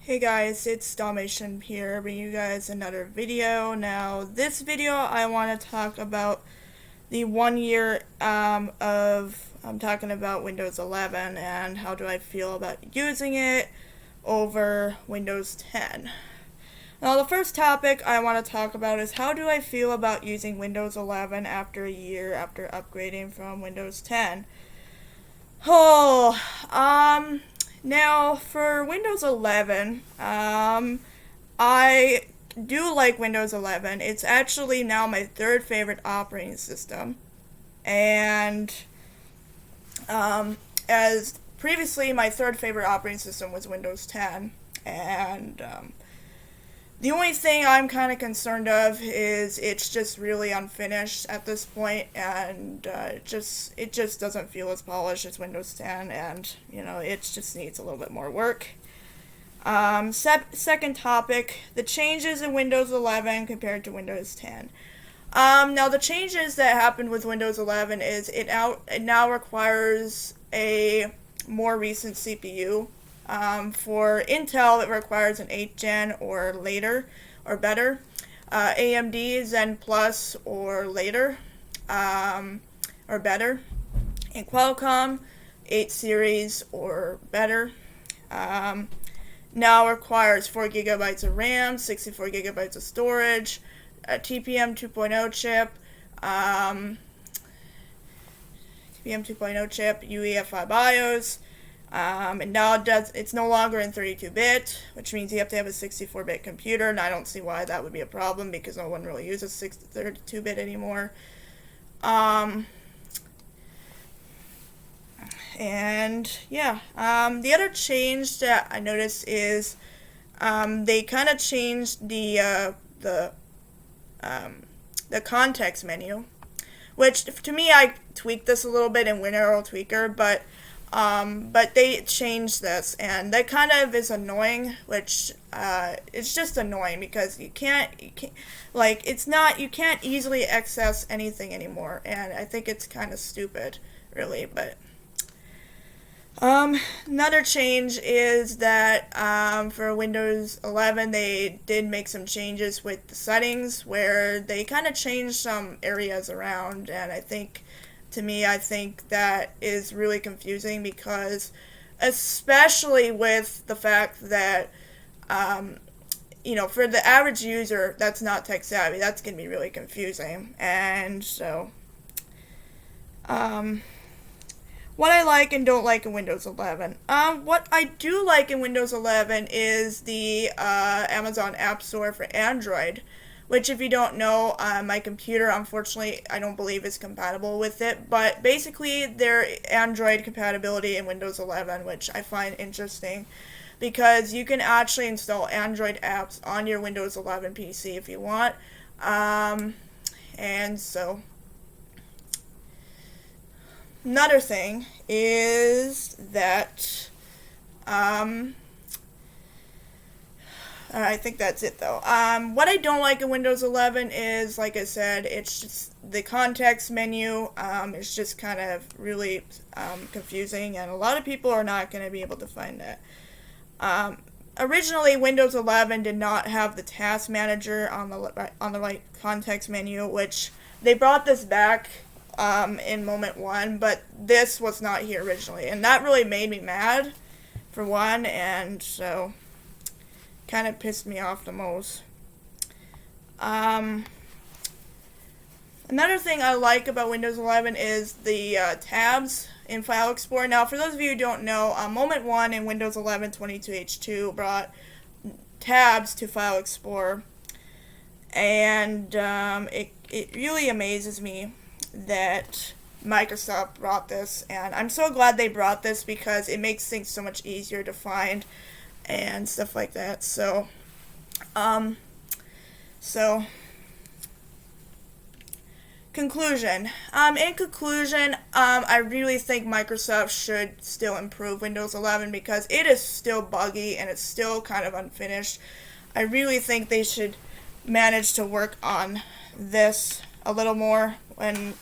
Hey guys, it's Dalmatian here, bringing you guys another video. Now, this video I want to talk about the 1 year I'm talking about Windows 11 and how do I feel about using it over Windows 10. Now, the first topic I want to talk about is how do I feel about using Windows 11 after a year after upgrading from Windows 10. Oh, now for Windows 11, I do like Windows 11. It's actually now my third favorite operating system. And, as previously, my third favorite operating system was Windows 10. And, the only thing I'm kind of concerned of is it's just really unfinished at this point, and it just doesn't feel as polished as Windows 10, and it just needs a little bit more work. Second topic: the changes in Windows 11 compared to Windows 10. Now the changes that happened with Windows 11 is it now requires a more recent CPU. For Intel, it requires an 8th gen or later, or better. AMD, Zen Plus or later, or better. And Qualcomm, 8 series or better. Now requires 4 gigabytes of RAM, 64 gigabytes of storage, a TPM 2.0 chip, UEFI BIOS. And now it's no longer in 32-bit, which means you have to have a 64-bit computer, and I don't see why that would be a problem because no one really uses 32-bit anymore. And yeah, the other change that I noticed is they kind of changed the context menu, which to me I tweaked this a little bit in WinArrow Tweaker, but they changed this, and that kind of is annoying, which, it's just annoying because you can't easily access anything anymore, and I think it's kind of stupid, really, but, another change is that, for Windows 11, they did make some changes with the settings, where they kind of changed some areas around, and I think that is really confusing because, especially with the fact that, for the average user that's not tech savvy, that's going to be really confusing. And so, what I like and don't like in Windows 11. What I do like in Windows 11 is the Amazon App Store for Android, which, if you don't know, my computer, unfortunately, I don't believe is compatible with it, but basically their Android compatibility in Windows 11, which I find interesting, because you can actually install Android apps on your Windows 11 PC if you want, and so, another thing is that, I think that's it, though. What I don't like in Windows 11 is, like I said, it's just the context menu. It's just kind of really confusing, and a lot of people are not going to be able to find that. Originally, Windows 11 did not have the task manager on the right context menu, which they brought this back in Moment 1, but this was not here originally, and that really made me mad, for one, and so kind of pissed me off the most. Another thing I like about Windows 11 is the tabs in File Explorer. Now, for those of you who don't know, Moment 1 in Windows 11 22H2 brought tabs to File Explorer, and it really amazes me that Microsoft brought this, and I'm so glad they brought this because it makes things so much easier to find and stuff like that. So, conclusion. In conclusion, I really think Microsoft should still improve Windows 11 because it is still buggy and it's still kind of unfinished. I really think they should manage to work on this a little more and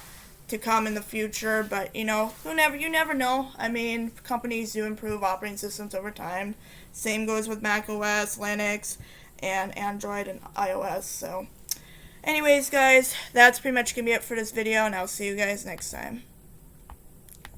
to come in the future, but you know, you never know. I mean, companies do improve operating systems over time. Same goes with Mac OS, Linux, and Android and iOS. So anyways, guys, that's pretty much gonna be it for this video, and I'll see you guys next time.